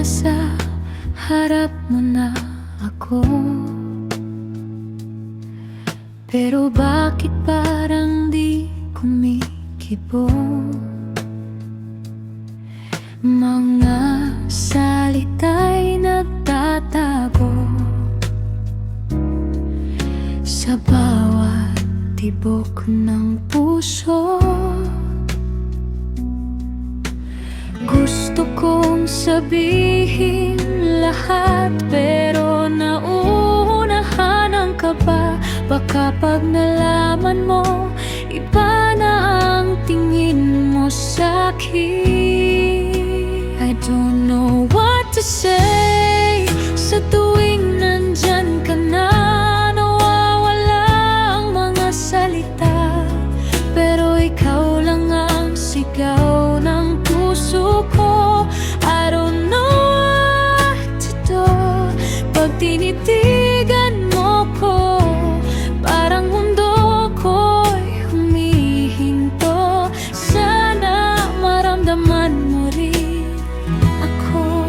nasa harap mo na ako. Pero bakit parang di kumikibo? Mga salita'y nagtatago sa bawat tibok ng puso. Gusto kong sabihin lahat, pero nauunahan ang kaba. Baka pag nalaman mo, iba na ang tingin mo sa'kin. I don't know what to say sa tuwing nandyan ka na. Nawawala ang mga salita, pero ikaw lang ang sigaw ng puso ko. I don't know what to do. Pag tinitigan mo ko, parang mundo ko'y humihinto. Sana maramdaman mo rin ako.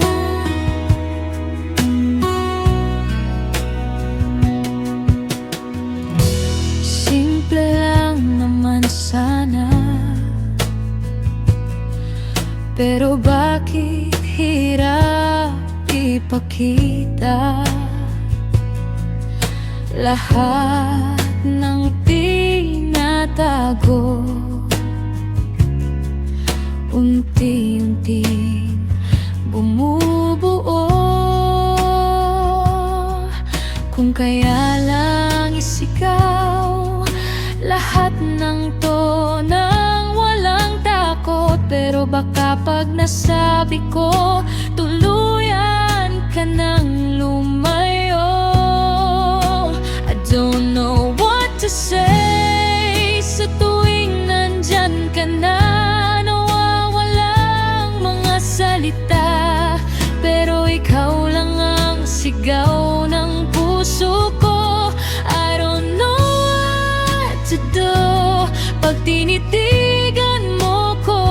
Simple lang naman sana, pero bakit hirap ipakita lahat ng tinatago? Unti-unting bumubuo. Kung kaya lang isigaw lahat ng to nang walang takot. Pero baka pag nasabi ko, tuluyan ka nang lumayo. I don't know what to say sa tuwing nandyan ka na. Nawawala ang mga salita, pero ikaw lang ang sigaw ng puso ko. I don't know what to do. Pag tinitigan mo ko,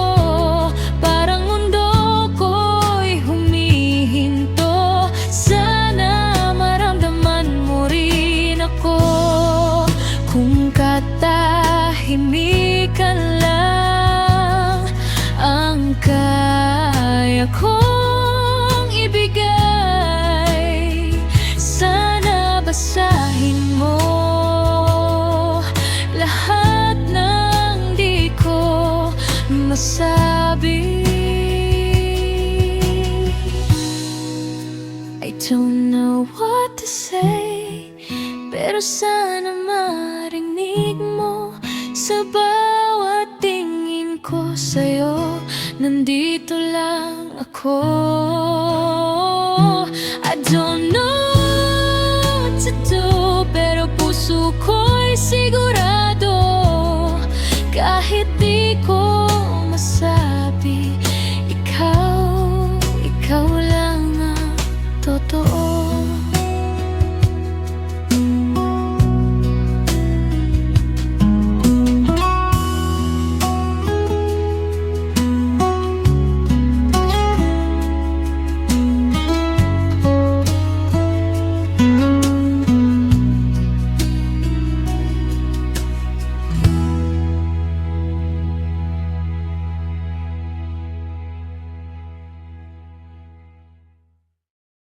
parang mundo ko'y humihinto. Sana maramdaman mo rin ako. Kung katahimikan lang ang kaya kong ibigay, sana basahin mo lahat ng di ko masabi. I don't know what to say, pero sana marinig mo sa bawat tingin ko sa'yo. Nandito lang ako. I don't know